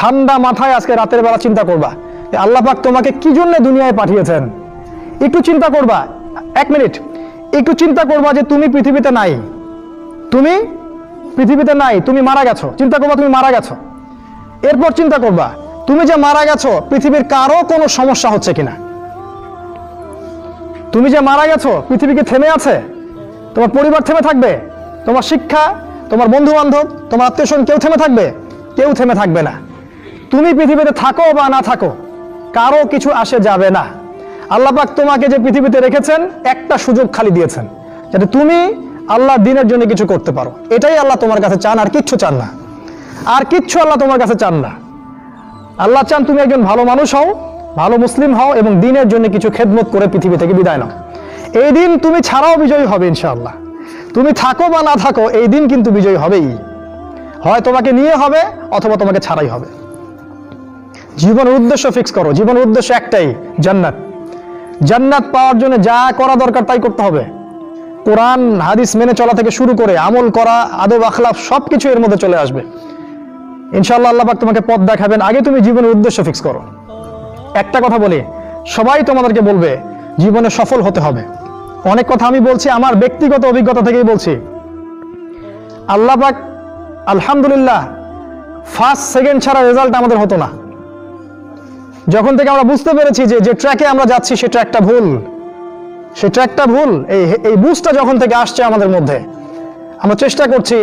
ঠান্ডা মাথায় আজকে রাতের বেলা চিন্তা করবা আল্লাহ পাক তোমাকে কি জন্য দুনিয়ায় পাঠিয়েছেন। একটু চিন্তা করবা, 1 মিনিট একটু চিন্তা করবা যে তুমি পৃথিবীতে নাই, তুমি পৃথিবীতে নাই, তুমি মারা গেছো। চিন্তা করবা তুমি মারা গেছো। এরপর চিন্তা করবা তুমি যে মারা গেছো পৃথিবীর কারো কোনো সমস্যা হচ্ছে কিনা। তুমি যে মারা গেছো পৃথিবী কি থেমে আছে? তোমার পরিবার থেমে থাকবে? তোমার শিক্ষা, তোমার বন্ধু বান্ধব, তোমার আত্মীয়স্বজন কেউ থেমে থাকবে? কেউ থেমে থাকবে না। তুমি পৃথিবীতে থাকো বা না থাকো কারো কিছু আসে যাবে না। আল্লাহ পাক তোমাকে যে পৃথিবীতে রেখেছেন একটা সুযোগ খালি দিয়েছেন যাতে তুমি আল্লাহর দ্বীনের জন্য কিছু করতে পারো। এটাই আল্লাহ তোমার কাছে চান, আর কিচ্ছু চান না। আর কিচ্ছু আল্লাহ তোমার কাছে চান না। আল্লাহ চান তুমি একজন ভালো মানুষ হও, ভালো মুসলিম হও এবং দ্বীনের জন্য কিছু খেদমত করে পৃথিবী থেকে বিদায় নাও। এই দিন তুমি ছাড়াও বিজয়ী হবে ইনশাআল্লাহ। তুমি থাকো বা না থাকো এই দিন কিন্তু বিজয়ী হবেই। হয় তোমাকে নিয়ে হবে অথবা তোমাকে ছাড়াই হবে। জীবনের উদ্দেশ্য ফিক্স করো। জীবনের উদ্দেশ্য একটাই, জান্নাত। জান্নাত পাওয়ার জন্য যা করা দরকার তাই করতে হবে। কোরআন হাদিস মেনে চলা থেকে শুরু করে আমল করা, আদব আখলাক সবকিছু এর মধ্যে চলে আসবে ইনশাআল্লাহ। আল্লাহ পাক তোমাকে পথ দেখাবেন। আগে তুমি জীবনের উদ্দেশ্য ফিক্স করো। একটা কথা বলি, সবাই তোমাদেরকে বলবে জীবনে সফল হতে হবে। অনেক কথা আমি বলছি আমার ব্যক্তিগত অভিজ্ঞতা থেকেই বলছি। আল্লাহ পাক আলহামদুলিল্লাহ ফার্স্ট সেকেন্ড ছাড়া রেজাল্ট আমাদের হতো না। যখন থেকে আমরা বুঝতে পেরেছি যে ট্র্যাকে আমরা যাচ্ছি সে ট্র্যাকটা ভুল, সে ট্র্যাকটা ভুল, এই বুঝটা যখন থেকে আসছে আমাদের মধ্যে, আমরা চেষ্টা করছি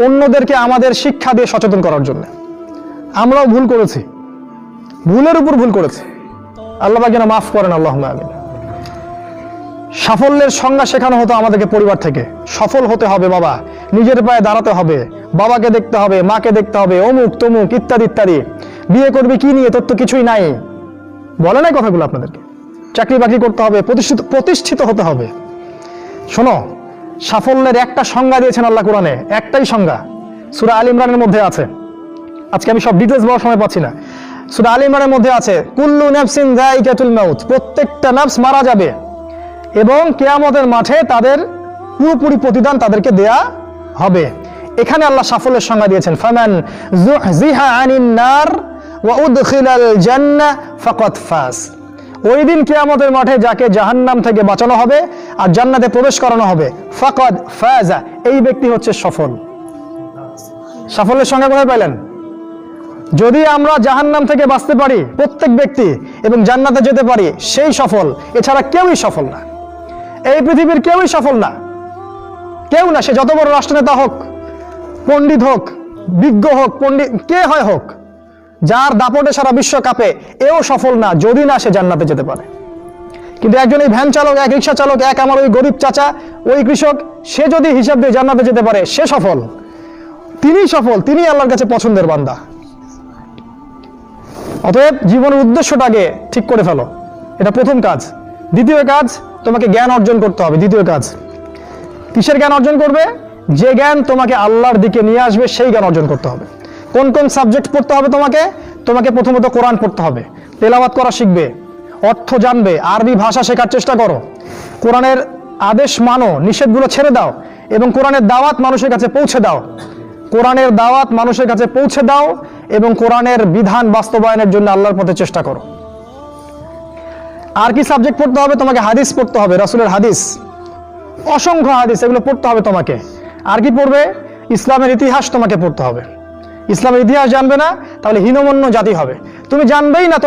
অন্যদেরকে আমাদের শিক্ষা দিয়ে সচেতন করার জন্য। আমরাও ভুল করেছি, ভুলের উপর ভুল করেছি। আল্লাহ পাক যেন মাফ করেন, আল্লাহুম্মা আমিন। সাফল্যের সংজ্ঞা শেখানো হতো আমাদেরকে পরিবার থেকে। সফল হতে হবে বাবা, নিজের পায়ে দাঁড়াতে হবে, বাবাকে দেখতে হবে, মাকে দেখতে হবে, অমুক তমুক ইত্যাদি ইত্যাদি। বিয়ে করবি কি নিয়ে, তোর তো কিছুই নাই, বলে নাই কথাগুলো আপনাদেরকে। চাকরি বাকরি করতে হবে, প্রতিষ্ঠিত হতে হবে। শোনো, সাফল্যের একটা সংজ্ঞা দিয়েছেন আল্লাহ কোরআনে, একটাই সংজ্ঞা, সূরা আল ইমরানের মধ্যে আছে। আজকে আমি সব ডিটেইলস বলার সময় পাচ্ছি না। সূরা আল ইমরানের মধ্যে আছে কুল্লু নাফসিন যায়িকাতুল মাউত, প্রত্যেকটা নফস মারা যাবে এবং কিয়ামতের মাঠে তাদের পুরোপুরি প্রতিদান তাদেরকে দেয়া হবে। এখানে আল্লাহ সাফল্যের সংজ্ঞা দিয়েছেন, ফামান যুহজিহা আনিন নার ওয়া উদখিলাল জান্নাহ ফাকাদ ফাজ। ওই দিন কিয়ামতের মাঠে যাকে জাহান্নাম থেকে বাঁচানো হবে আর জান্নাতে প্রবেশ করানো হবে, ফাকাদ ফাজা, এই ব্যক্তি হচ্ছে সফল। সাফল্যের সংজ্ঞা কোথায় পাইলেন? যদি আমরা জাহান্নাম থেকে বাঁচতে পারি প্রত্যেক ব্যক্তি এবং জান্নাতে যেতে পারি, সেই সফল। এছাড়া কেউই সফল না, এই পৃথিবীর কেউই সফল না, কেউ না। সে যত বড় রাষ্ট্রনেতা হোক, পণ্ডিত হোক, বিজ্ঞ হোক, পণ্ডিত কে হয় হোক, যার দাপটে সারা বিশ্ব কাঁপে, এও সফল না যদি না সে জান্নাতে যেতে পারে। কিন্তু একজন এই ভ্যান চালক, এক রিক্সা চালক, এক আমার ওই গরিব চাচা, ওই কৃষক, সে যদি হিসাব দিয়ে জান্নাতে যেতে পারে, সে সফল। তিনিই সফল, তিনি আল্লাহর কাছে পছন্দের বান্দা। অতএব জীবনের উদ্দেশ্যটাকে ঠিক করে ফেলো, এটা প্রথম কাজ। দ্বিতীয় কাজ, তোমাকে জ্ঞান অর্জন করতে হবে। দ্বিতীয় কাজ, কিসের জ্ঞান অর্জন করবে? যে জ্ঞান তোমাকে আল্লাহর দিকে নিয়ে আসবে সেই জ্ঞান অর্জন করতে হবে। কোন কোন সাবজেক্ট পড়তে হবে তোমাকে প্রথমত কোরআন পড়তে হবে, তেলাওয়াত করা শিখবে, অর্থ জানবে, আরবি ভাষা শেখার চেষ্টা করো, কোরআনের আদেশ মানো, নিষেধগুলো ছেড়ে দাও এবং কোরআনের দাওয়াত মানুষের কাছে পৌঁছে দাও। কোরআনের দাওয়াত মানুষের কাছে পৌঁছে দাও এবং কোরআনের বিধান বাস্তবায়নের জন্য আল্লাহর পথে চেষ্টা করো। আর কি সাবজেক্ট পড়তে হবে? তোমাকে হাদিস পড়তে হবে, রাসূলের হাদিস, অসংখ্য হাদিস, এগুলো পড়তে হবে তোমাকে। আর কি পড়বে? ইসলামের ইতিহাস তোমাকে পড়তে হবে। ইসলামের ইতিহাস জানবে না তাহলে হীনমন্য জাতি হবে। তুমি জানবেই না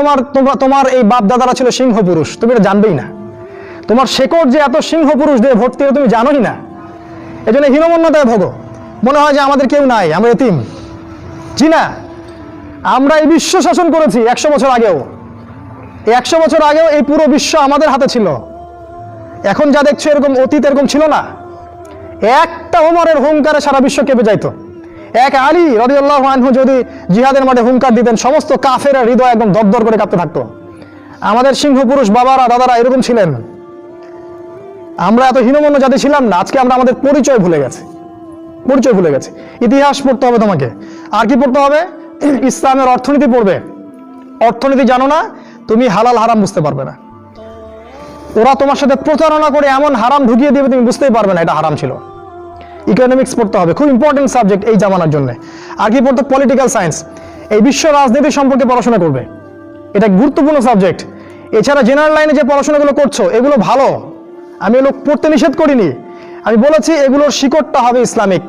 তোমার এই বাপ দাদারা ছিল সিংহ পুরুষ, তুমি এটা জানবেই না। তোমার শেকড় যে এত সিংহ পুরুষ দিয়ে ভর্তি, তুমি জানোই না। এই জন্য হীনমন্যতায় ভোগো, মনে হয় যে আমাদের কেউ নাই, আমরা এতিম। জি না, আমরা এই বিশ্ব শাসন করেছি 100 বছর আগেও। এই 100 বছর আগেও এই পুরো বিশ্ব আমাদের হাতে ছিল। এখন যা দেখছো এরকম অতীত এরকম ছিল না। একটা ওমরের হুঙ্কারে সারা বিশ্ব কেঁপে যাইতো। এক আলী রাদিয়াল্লাহু আনহু যদি জিহাদের মাঠে হুঙ্কার দিতেন, সমস্ত কাফেরের হৃদয় একদম দরদর করে কাঁপতে থাকতো। আমাদের সিংহ পুরুষ বাবারা দাদারা এরকম ছিলেন। আমরা এত হীনমন্য জাতি ছিলাম না। আজকে আমরা আমাদের পরিচয় ভুলে গেছি। ইতিহাস পড়তে হবে তোমাকে। আর কি পড়তে হবে? ইসলামের অর্থনীতি পড়বে। অর্থনীতি জানো না, তুমি হালাল হারাম বুঝতে পারবে না। ওরা তোমার সাথে প্রতারণা করে এমন হারাম ঢুকিয়ে দিবে তুমি বুঝতেই পারবে না এটা হারাম ছিল। ইকোনমিক্স পড়তে হবে, খুব ইম্পর্টেন্ট সাবজেক্ট এই জামানার জন্য। আর কি পড়তে? Political science. এই বিশ্ব রাজনীতি সম্পর্কে পড়াশোনা করবে, এটা গুরুত্বপূর্ণ সাবজেক্ট। এছাড়া জেনারেল লাইনে যে পড়াশোনাগুলো করছো এগুলো ভালো, আমি এগুলো পড়তে নিষেধ করিনি, আমি বলেছি এগুলোর শিকড়টা হবে ইসলামিক।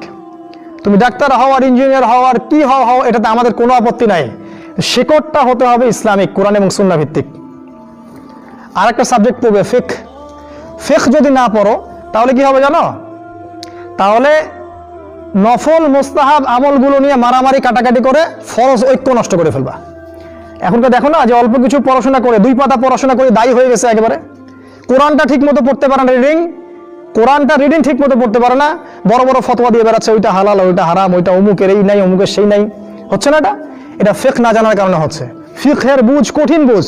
তুমি ডাক্তার হও আর ইঞ্জিনিয়ার হও আর কি হও এটাতে আমাদের কোনো আপত্তি নাই, শিকড়টা হতে হবে ইসলামিক, কোরআন এবং সুন্নাহ ভিত্তিক। আর একটা সাবজেক্ট পড়বে ফিকহ। ফিকহ যদি না পড়ো তাহলে কি হবে জানো? তাহলে নফল মুস্তাহাব আমলগুলো নিয়ে মারামারি কাটাকাটি করে ফরজ ঐক্য নষ্ট করে ফেলবা। এখনকার দেখো না যে অল্প কিছু পড়াশোনা করে, 2 পাতা পড়াশোনা করে দায়ী হয়ে গেছে একেবারে। কোরআনটা ঠিক মতো পড়তে পারে না, কোরআনটা রিডিং ঠিক মতো পড়তে পারে না, বড় বড় ফতোয়া দিয়ে বেড়াচ্ছে, ওইটা হালাল ওইটা হারাম, ওইটা অমুকের এই নাই অমুকের সেই নাই। হচ্ছে না এটা ফিকহ না জানার কারণে হচ্ছে। ফিকহের বুঝ কঠিন বুঝ,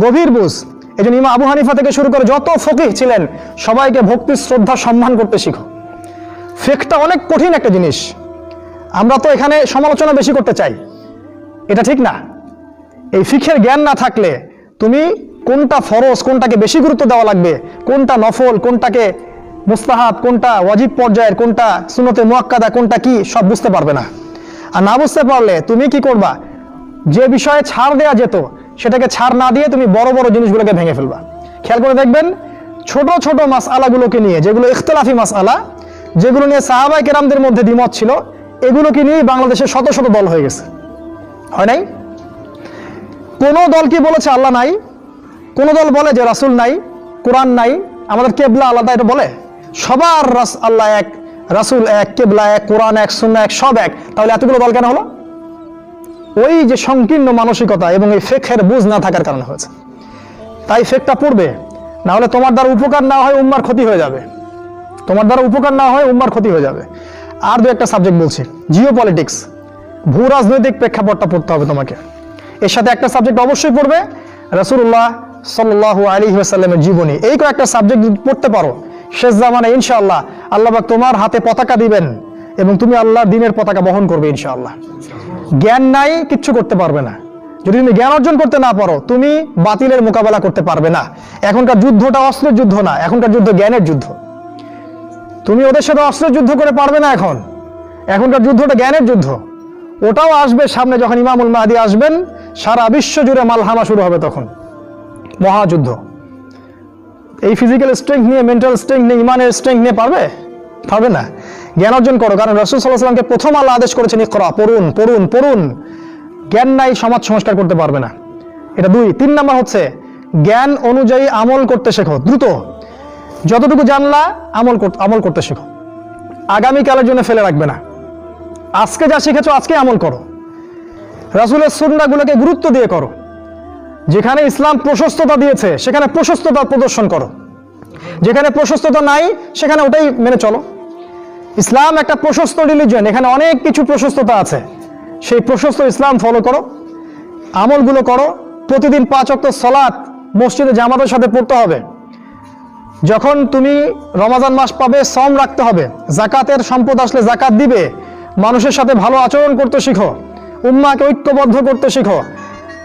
গভীর বুঝ। এই জন্য ইমাম আবু হানিফা থেকে শুরু করে যত ফকিহ ছিলেন সবাইকে ভক্তি শ্রদ্ধা সম্মান করতে শিখো। ফিকহটা অনেক কঠিন একটা জিনিস। আমরা তো এখানে সমালোচনা বেশি করতে চাই, এটা ঠিক না। এই ফিকহের জ্ঞান না থাকলে তুমি কোনটা ফরজ, কোনটাকে বেশি গুরুত্ব দেওয়া লাগবে, কোনটা নফল, কোনটাকে মুস্তাহাব, কোনটা ওয়াজিব পর্যায়ের, কোনটা সুন্নতে মুআক্কাদা, কোনটা কি সব বুঝতে পারবে না। আর না বুঝতে পারলে তুমি কি করবা? যে বিষয়ে ছাড় দেয়া যেত সেটাকে ছাড় না দিয়ে তুমি বড় বড় জিনিসগুলোকে ভেঙে ফেলবা। খেয়াল করে দেখবেন ছোট ছোট মাসআলাগুলোকে নিয়ে, যেগুলো ইখতিলাফি মাসআলা, যেগুলো নিয়ে সাহাবায়ে কেরামদের মধ্যে দ্বিমত ছিল, এগুলোকে নিয়ে বাংলাদেশে শত শত দল হয়ে গেছে। হয় নাই? কোন দল কি বলেছে আল্লাহ নাই? কোন দল বলে যে রাসূল নাই, কোরআন নাই, আমাদের কেবলা আলাদা, এটা বলে? সবার আল্লাহ এক, রাসূল এক, কেবলা এক, কোরআন এক, সুন্নাহ এক, সব এক। তাহলে এতগুলো দল কেন হলো? ওই যে সংকীর্ণ মানসিকতা এবং এই ফিকহের বুঝ না থাকার কারণে হয়েছে। তাই ফিকহটা পড়বে, না হলে তোমার দ্বারা উপকার না হয় উম্মার ক্ষতি হয়ে যাবে। তোমার দ্বারা উপকার না হয় উম্মার ক্ষতি হয়ে যাবে। আর 2 একটা সাবজেক্ট বলছি, জিও পলিটিক্স, ভূ রাজনৈতিক প্রেক্ষাপটটা পড়তে হবে তোমাকে। এর সাথে একটা সাবজেক্ট অবশ্যই পড়বে রাসূলুল্লাহ সাল্লাল্লাহু আলাইহি ওয়াসাল্লামের জীবনী। এই কয়েকটা সাবজেক্ট পড়তে পারো, শেষ জামানায় ইনশাআল্লাহ আল্লাহ পাক তোমার হাতে পতাকা দিবেন এবং তুমি আল্লাহর দ্বীনের পতাকা বহন করবে ইনশাআল্লাহ। জ্ঞান নাই, কিচ্ছু করতে পারবে না। যদি তুমি জ্ঞান অর্জন করতে না পারো তুমি বাতিলের মোকাবেলা করতে পারবে না। এখনকার যুদ্ধটা অস্ত্রের যুদ্ধ না, এখনকার যুদ্ধ জ্ঞানের যুদ্ধ। তুমি ওদের সাথে অস্ত্রের যুদ্ধ করে পারবে না। এখনকার যুদ্ধটা জ্ঞানের যুদ্ধ। ওটাও আসবে সামনে, যখন ইমামুল মাহদী আসবেন সারা বিশ্ব জুড়ে মালহামা শুরু হবে, তখন মহাযুদ্ধ। এই ফিজিক্যাল স্ট্রেংথ নিয়ে, মেন্টাল স্ট্রেংথ নিয়ে, ইমানের স্ট্রেংথ নিয়ে পারবে না। জ্ঞান অর্জন করো, কারণ রাসূল সাল্লাল্লাহু আলাইহি ওয়াসাল্লামকে প্রথম আল্লাহ আদেশ করেছেন ইকরা, পড়ুন পড়ুন পড়ুন। জ্ঞান নাই, সমাজ সংস্কার করতে পারবে না। এটা 2। 3 নাম্বার হচ্ছে জ্ঞান অনুযায়ী আমল করতে শেখো। দ্রুত যতটুকু জানলা আমল করতে শেখো, আগামীকালের জন্য ফেলে রাখবে না। আজকে যা শিখেছো আজকে আমল করো, রাসূলের সুন্নাহগুলোকে গুরুত্ব দিয়ে করো। যেখানে ইসলাম প্রশস্ততা দিয়েছে সেখানে প্রশস্ততা প্রদর্শন করো, যেখানে প্রশস্ততা নাই সেখানে ওটাই মেনে চলো। ইসলাম একটা প্রশস্ত রিলিজিয়ন, এখানে অনেক কিছু প্রশস্ততা আছে, সেই প্রশস্ত ইসলাম ফলো করো, আমলগুলো করো। প্রতিদিন 5 ওয়াক্ত সালাত মসজিদে জামাতের সাথে পড়তে হবে। যখন তুমি রমাজান মাস পাবে সওম রাখতে হবে, যাকাতের সম্পদ আসলে যাকাত দিবে, মানুষের সাথে ভালো আচরণ করতে শিখো, উম্মাহকে ঐক্যবদ্ধ করতে শিখো,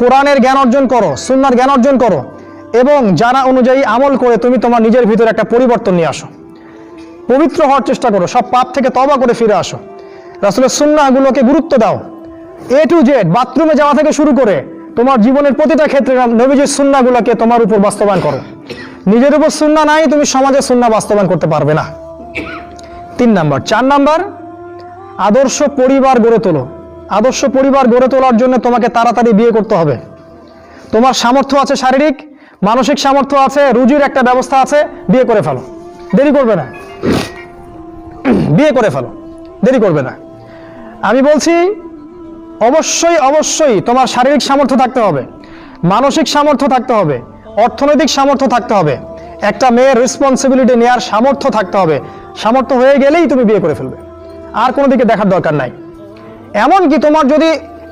কোরআনের জ্ঞান অর্জন করো, সুন্নাহর জ্ঞান অর্জন করো এবং জানা অনুযায়ী আমল করে তুমি তোমার নিজের ভিতরে একটা পরিবর্তন নিয়ে আসো। পবিত্র হওয়ার চেষ্টা করো, সব পাপ থেকে তওবা করে ফিরে আসো। রাসূলের সুন্নাহগুলোকে গুরুত্ব দাও। A to Z, বাথরুমে যাওয়া থেকে শুরু করে তোমার জীবনের প্রতিটা ক্ষেত্রে নবীজির সুন্নাহগুলোকে তোমার উপর বাস্তবায়ন করো। নিজের উপর সুন্নাহ নাই, তুমি সমাজের সুন্নাহ বাস্তবায়ন করতে পারবে না। 3 নাম্বার। 4 নাম্বার, আদর্শ পরিবার গড়ে তোলো। আদর্শ পরিবার গড়ে তোলার জন্য তোমাকে তাড়াতাড়ি বিয়ে করতে হবে। তোমার সামর্থ্য আছে, শারীরিক মানসিক সামর্থ্য আছে, রুজির একটা ব্যবস্থা আছে, বিয়ে করে ফেলো, দেরি করবে না। বিয়ে করে ফেলো, দেরি করবে না। আমি বলছি অবশ্যই অবশ্যই তোমার শারীরিক সামর্থ্য থাকতে হবে, মানসিক সামর্থ্য থাকতে হবে, অর্থনৈতিক সামর্থ্য থাকতে হবে, একটা মেয়ের রেসপন্সিবিলিটি নেওয়ার সামর্থ্য থাকতে হবে। সামর্থ্য হয়ে গেলেই তুমি বিয়ে করে ফেলবে, আর কোনো দিকে দেখার দরকার নাই। এমনকি তোমার যদি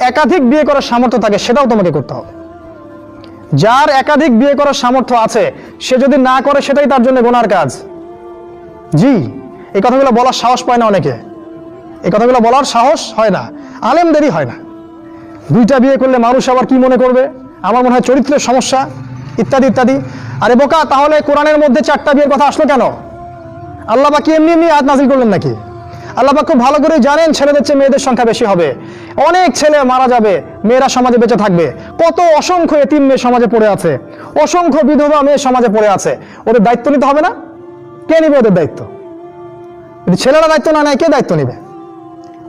একাধিক বিয়ে করার সামর্থ্য থাকে সেটাও তোমাকে করতে হবে। যার একাধিক বিয়ে করার সামর্থ্য আছে সে যদি না করে সেটাই তার জন্য গুনার কাজ। জি, এই কথাগুলো বলার সাহস পায় না অনেকে, এই কথাগুলো বলার সাহস হয় না, আলেমদেরই হয় না। 2টা বিয়ে করলে মানুষ আবার কি মনে করবে, আমার মনে হয় চরিত্রের সমস্যা ইত্যাদি ইত্যাদি। আরে বোকা, তাহলে কোরআনের মধ্যে 4টা বিয়ের কথা আসলো কেন? আল্লাহ বা কি এমনি এমনি আয়াত নাযিল করলেন নাকি? আল্লাহ পাক খুব ভালো করে জানেন ছেলেদের চেয়ে মেয়েদের সংখ্যা বেশি হবে, অনেক ছেলে মারা যাবে, মেয়েরা সমাজে বেঁচে থাকবে। কত অসংখ্য এতিম মেয়ে সমাজে পড়ে আছে, অসংখ্য বিধবা মেয়ে সমাজে পড়ে আছে। ওদের দায়িত্ব নিতে হবে না? কে নিবে ওদের দায়িত্ব? যদি ছেলেরা দায়িত্ব না নেয় কে দায়িত্ব নিবে?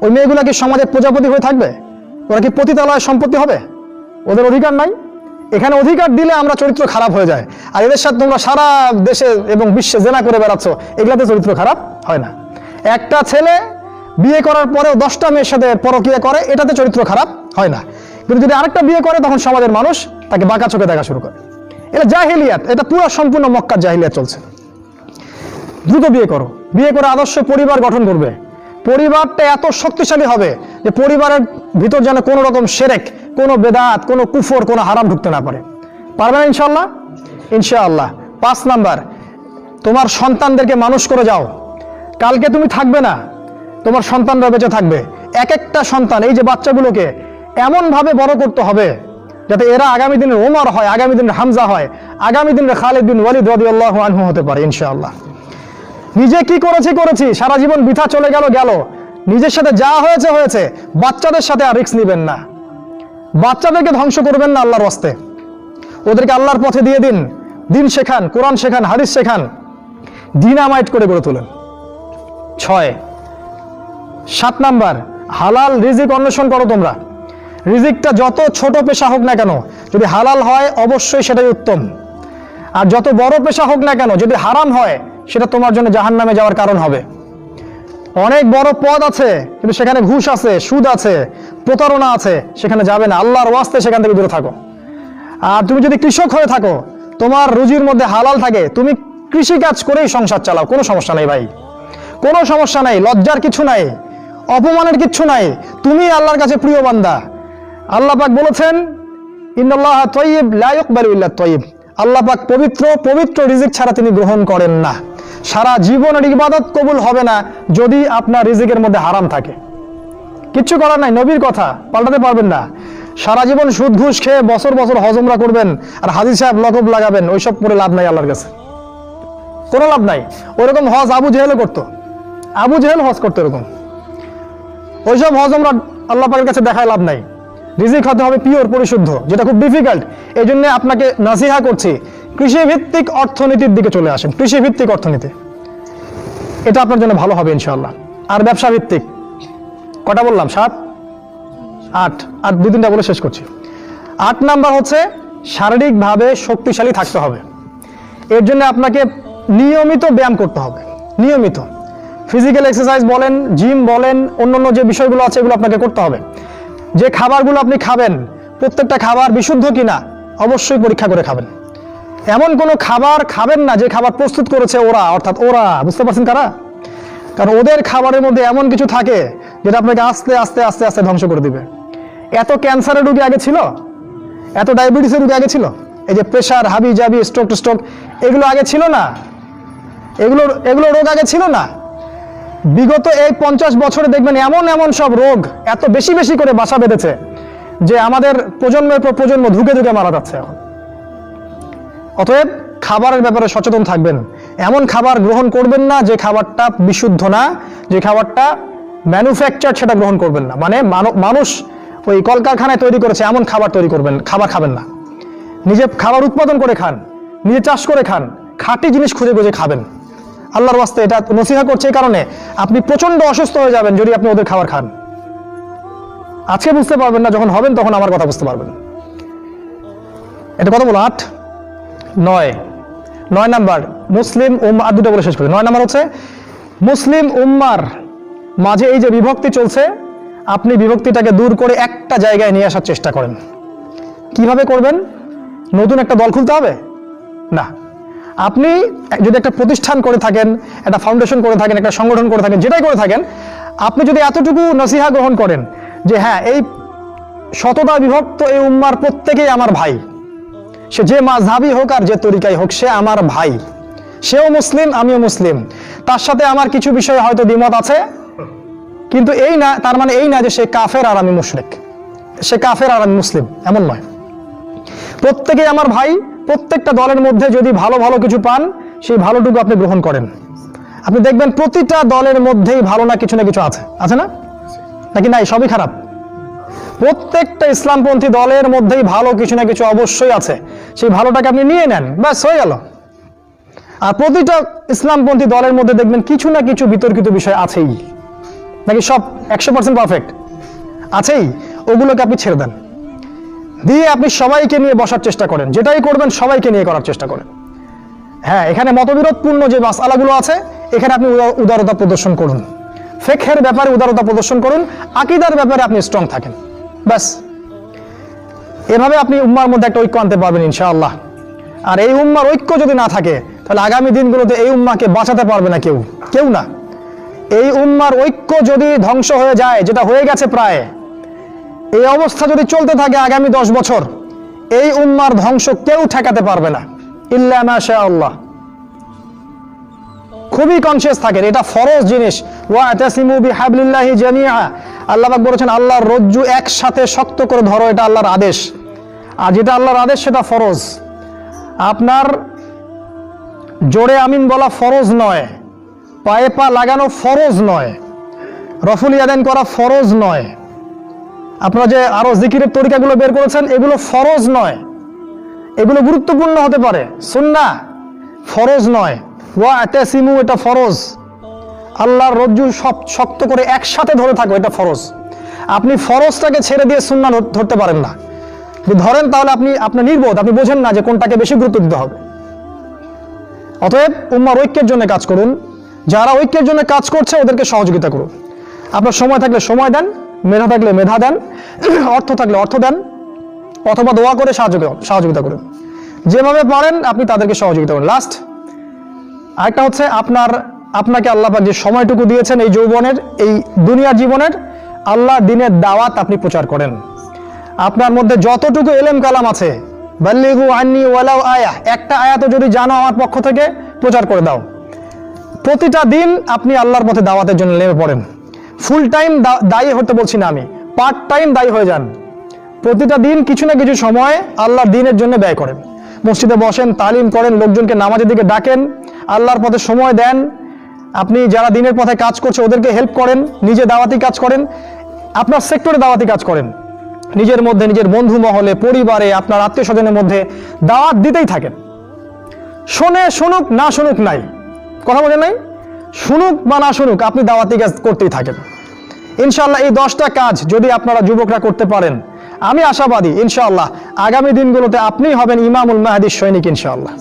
ওই মেয়েগুলা কি সমাজের প্রজাপতি হয়ে থাকবে? ওরা কি পতিতালয়ের সম্পত্তি হবে? ওদের অধিকার নাই। এখানে অধিকার দিলে আমরা চরিত্র খারাপ হয়ে যায়। আর এদের সাথে তোমরা সারা দেশে এবং বিশ্বে জেনা করে বেড়াচ্ছ, এগুলাতে চরিত্র খারাপ হয় না। একটা ছেলে বিয়ে করার পরেও 10টা মেয়ের সাথে পরকীয়া করে, এটাতে চরিত্র খারাপ হয় না। কিন্তু যদি আরেকটা বিয়ে করে তখন সমাজের মানুষ তাকে বাঁকা চোখে দেখা শুরু করে। এটা জাহিলিয়াত, এটা পুরো সম্পূর্ণ মক্কার জাহিলিয়াত চলছে। দ্রুত বিয়ে করো, বিয়ে করে আদর্শ পরিবার গঠন করবে। পরিবারটা এত শক্তিশালী হবে যে পরিবারের ভিতর যেন কোনো রকম শিরক, কোনো বেদাত, কোনো কুফর, কোনো হারাম ঢুকতে না পারে। পারবে না ইনশাআল্লাহ? ইনশাআল্লাহ। 5 নাম্বার, তোমার সন্তানদেরকে মানুষ করে যাও। কালকে তুমি থাকবে না, তোমার সন্তানরা বেঁচে থাকবে। এক একটা সন্তান, এই যে বাচ্চাগুলোকে এমনভাবে বড় করতে হবে যাতে এরা আগামী দিনের ওমর হয়, আগামী দিনের হামজা হয়, আগামী দিনের খালিদ বিন ওয়ালিদ রাদিয়াল্লাহু আনহু হতে পারে ইনশাআল্লাহ। নিজে কি করেছি, সারা জীবন বৃথা চলে গেল। নিজের সাথে যা হয়েছে হয়েছে, বাচ্চাদের সাথে আর রিস্ক নিবেন না। বাচ্চাদেরকে ধ্বংস করবেন না আল্লাহর ওয়াস্তে। ওদেরকে আল্লাহর পথে দিয়ে দিন, দিন শেখান, কোরআন শেখান, হাদিস শেখান, ডিনামাইট করে গড়ে তোলেন। 7 নাম্বার, হালাল রিজিক অন্বেষণ করো তোমরা। রিজিকটা যত ছোট পেশা হোক না কেন, যদি হালাল হয় অবশ্যই সেটাই উত্তম। আর যত বড় পেশা হোক না কেন, যদি হারাম হয় সেটা তোমার জন্য জাহান্নামে যাওয়ার কারণ হবে। অনেক বড় পদ আছে কিন্তু সেখানে ঘুষ আছে, সুদ আছে, প্রতারণা আছে, সেখানে যাবে না। আল্লাহর ওয়াস্তে সেখান থেকে দূরে থাকো। আর তুমি যদি কৃষক হয়ে থাকো, তোমার রুজির মধ্যে হালাল থাকে, তুমি কৃষি কাজ করেই সংসার চালাও, কোনো সমস্যা নেই ভাই, কোনো সমস্যা নাই। লজ্জার কিছু নাই, অপমানের কিছু নাই। তুমি আল্লাহর কাছে প্রিয় বান্দা। আল্লাহ পাক বলেছেন, ইন্নাল্লাহা তাইয়্যিব লা ইয়াকবালু ইল্লা তাইয়্যিব। আল্লাহ পাক পবিত্র, পবিত্র রিজিক ছাড়া তিনি গ্রহণ করেন না। সারা জীবনের ইবাদত কবুল হবে না যদি আপনার রিজিকের মধ্যে হারাম থাকে। কিচ্ছু করার নাই, নবীর কথা পাল্টাতে পারবেন না। সারা জীবন সুদ ঘুষ খেয়ে বছর বছর হজ উমরা করবেন আর হাজী সাহেব লকব লাগাবেন, ওইসব করে লাভ নাই আল্লাহর কাছে, কোনো লাভ নাই। ওইরকম হজ আবু জেহেলও করতো, আবু জেহেল হজ করতো এরকম। ওইসব হজ উমরা আল্লাহ পাকের কাছে দেখায় লাভ নাই। রিজিক হতে হবে পিওর, পরিশুদ্ধ, যেটা খুব ডিফিকাল্ট। এই জন্য আপনাকে নাসিহা করছি, কৃষিভিত্তিক অর্থনীতির দিকে চলে আসেন। কৃষিভিত্তিক অর্থনীতি, এটা আপনার জন্য ভালো হবে ইনশাআল্লাহ। আর ব্যবসা ভিত্তিক, কটা বললাম? 7, 8, আর 2-3টা বলে শেষ করছি। 8 নাম্বার হচ্ছে শারীরিকভাবে শক্তিশালী থাকতে হবে। এর জন্য আপনাকে নিয়মিত ব্যায়াম করতে হবে, নিয়মিত ফিজিক্যাল এক্সারসাইজ বলেন, জিম বলেন, অন্যান্য যে বিষয়গুলো আছে এগুলো আপনাকে করতে হবে। যে খাবারগুলো আপনি খাবেন, প্রত্যেকটা খাবার বিশুদ্ধ কিনা অবশ্যই পরীক্ষা করে খাবেন। এমন কোনো খাবার খাবেন না যে খাবার প্রস্তুত করেছে ওরা, অর্থাৎ ওরা, বুঝতে পারছেন কারা? কারণ ওদের খাবারের মধ্যে এমন কিছু থাকে যেটা আপনাকে আস্তে আস্তে আস্তে আস্তে ধ্বংস করে দিবে। এত ক্যান্সারের রোগী আগে ছিল, এত ডায়াবেটিসের রোগী আগে ছিল, এই যে প্রেশার, হাবি জাবি, স্ট্রোক, এগুলো আগে ছিল না। এগুলো রোগ আগে ছিল না। বিগত এই 50 বছরে দেখবেন এমন এমন সব রোগ এত বেশি বেশি করে বাসা বেঁধেছে যে আমাদের প্রজন্মের পর প্রজন্ম ধুকে ধুকে মারা যাচ্ছে এখন। অতএব খাবারের ব্যাপারে সচেতন থাকবেন। এমন খাবার গ্রহণ করবেন না যে খাবারটা বিশুদ্ধ না, যে খাবারটা ম্যানুফ্যাকচার, সেটা গ্রহণ করবেন না। মানে মানুষ ওই কলকারখানায় তৈরি করেছে এমন খাবার খাবার খাবেন না। নিজে খাবার উৎপাদন করে খান, নিজে চাষ করে খান, খাঁটি জিনিস খুঁজে খুঁজে খাবেন। আল্লাহর ওয়াস্তে এটা নসিহা করছে এই কারণে, আপনি প্রচন্ড অসুস্থ হয়ে যাবেন যদি আপনি ওদের খাবার খান। আজকে বুঝতে পারবেন না, যখন হবেন তখন আমার কথা বুঝতে পারবেন। এটা কত বলো? 8, 9 নাম্বার, মুসলিম উম্মাহ। আর 2টা বলে শেষ করি। 9 নাম্বার হচ্ছে মুসলিম উম্মার মাঝে এই যে বিভক্তি চলছে, আপনি বিভক্তিটাকে দূর করে একটা জায়গায় নিয়ে আসার চেষ্টা করেন। কিভাবে করবেন? নতুন একটা দল খুলতে হবে না। আপনি যদি একটা প্রতিষ্ঠান করে থাকেন, একটা ফাউন্ডেশন করে থাকেন, একটা সংগঠন করে থাকেন, যেটাই করে থাকেন, আপনি যদি এতটুকু নসিহা গ্রহণ করেন যে হ্যাঁ, এই শততা বিভক্ত এই উম্মার প্রত্যেকেই আমার ভাই, সে যে মাযহাবি হোক আর যে তরিকাই হোক, সে আমার ভাই, সেও মুসলিম, আমিও মুসলিম, তার সাথে আমার কিছু বিষয়ে হয়তো দ্বিমত আছে, কিন্তু এই না, তার মানে এই না যে সে কাফের আর আমি মুশরিক, সে কাফের আর আমি মুসলিম, এমন নয়। প্রত্যেকেই আমার ভাই। প্রত্যেকটা দলের মধ্যে যদি ভালো ভালো কিছু পান, সেই ভালোটুকু আপনি গ্রহণ করেন। আপনি দেখবেন প্রতিটা দলের মধ্যেই ভালো না কিছু আছে, আছে না? নাকি নাই, সবই খারাপ? প্রত্যেকটা ইসলামপন্থী দলের মধ্যেই ভালো কিছু না কিছু অবশ্যই আছে, সেই ভালোটাকে আপনি নিয়ে নেন, ব্যাস হয়ে গেল। আর প্রতিটা ইসলামপন্থী দলের মধ্যে দেখবেন কিছু না কিছু বিতর্কিত বিষয় আছেই, নাকি সব 100% পারফেক্ট আছেই, ওগুলোকে আপনি ছেড়ে দেন, দিয়ে আপনি সবাইকে নিয়ে বসার চেষ্টা করেন, যেটাই করবেন সবাইকে নিয়ে করার চেষ্টা করেন। হ্যাঁ, এখানে মতবিরোধপূর্ণ যে মাসআলাগুলো আছে এখানে আপনি উদারতা প্রদর্শন করুন, ফিকহের ব্যাপারে উদারতা প্রদর্শন করুন, আকীদার ব্যাপারে আপনি স্ট্রং থাকেন, ব্যাস। এভাবে আপনি উম্মার মধ্যে একটা ঐক্য আনতে পারবেন ইনশাআল্লাহ। আর এই উম্মার ঐক্য যদি না থাকে তাহলে আগামী দিনগুলোতে এই উম্মাকে বাঁচাতে পারবে না কেউ না। এই উম্মার ঐক্য যদি ধ্বংস হয়ে যায়, যেটা হয়ে গেছে প্রায়, এই অবস্থা যদি চলতে থাকে আগামী 10 বছর, এই উম্মার ধ্বংস কেউ ঠেকাতে পারবে না ইল্লা মাশা আল্লাহ। খুবই কনসিয়াস থাকেন, এটা ফরজ জিনিস। ওয়াতাসিমু বিহাবলিল্লাহি জামিআ, আল্লাহ পাক বলেছেন আল্লাহর রজ্জু একসাথে শক্ত করে ধরো, এটা আল্লাহর আদেশ। আর যেটা আল্লাহর আদেশ সেটা ফরজ। আপনার জোরে আমিন বলা ফরজ নয়, পায়ে পা লাগানো ফরজ নয়, রফুল ইয়াদাইন করা ফরজ নয়, আপনারা যে আরো জিকিরের তরিকাগুলো বের করেছেন এগুলো ফরজ নয়, এগুলো গুরুত্বপূর্ণ হতে পারে, সুন্নাহ, ফরজ নয়। ওয়াতাসিমু এটা ফরজ, আল্লাহর রজ্জু সব শক্ত করে একসাথে ধরে থাকো, এটা ফরজ। আপনি ফরজটাকে ছেড়ে দিয়ে সুন্নাহ ধরতে পারেন না, যদি ধরেন তাহলে আপনি নির্বোধ, আপনি বোঝেন না যে কোনটাকে বেশি গুরুত্ব দিতে হবে। অতএব উম্মার ঐক্যের জন্য কাজ করুন, যারা ঐক্যের জন্য কাজ করছে ওদেরকে সহযোগিতা করুন। আপনার সময় থাকলে সময় দেন, মেধা থাকলে মেধা দেন, অর্থ থাকলে অর্থ দেন, অথবা দোয়া করে সহযোগিতা করুন, যেভাবে পারেন আপনি তাদেরকে সহযোগিতা করুন। লাস্ট আরেকটা হচ্ছে আপনাকে আল্লাহ পাক যে সময়টুকু দিয়েছেন এই যৌবনের, এই দুনিয়ার জীবনের, আল্লাহ দিনের দাওয়াত আপনি প্রচার করেন। আপনার মধ্যে যতটুকু ইলম কালাম আছে, বাল্লিগু আন্নি ওয়ালাউ আয়া, একটা আয়াতও যদি জানো আমার পক্ষ থেকে প্রচার করে দাও। প্রতিটা দিন আপনি আল্লাহর পথে দাওয়াতের জন্য নেমে পড়েন। ফুল টাইম দায়ী হতে বলছি না আমি, পার্ট টাইম দায়ী হয়ে যান। প্রতিটা দিন কিছু না কিছু সময় আল্লাহর দ্বীনের জন্য ব্যয় করেন, মসজিদে বসেন, তালিম করেন, লোকজনকে নামাজের দিকে ডাকেন, আল্লাহর পথে সময় দেন। আপনি যারা দ্বীনের পথে কাজ করছে ওদেরকে হেল্প করেন, নিজে দাওয়াতি কাজ করেন, আপনার সেক্টরে দাওয়াতি কাজ করেন, নিজের মধ্যে, নিজের বন্ধু মহলে, পরিবারে, আপনার আত্মীয় স্বজনের মধ্যে দাওয়াত দিতেই থাকেন। শুনুক না শুনুক নাই, কথা বলে নাই, শুনুক বা না শুনুক আপনি দাওয়াতি কাজ করতেই থাকেন। ইনশাআল্লাহ এই 10টা কাজ যদি আপনারা যুবকরা করতে পারেন, আমি আশাবাদী ইনশাআল্লাহ আগামী দিনগুলোতে আপনি হবেন ইমামুল মাহদির সৈনিক ইনশাআল্লাহ।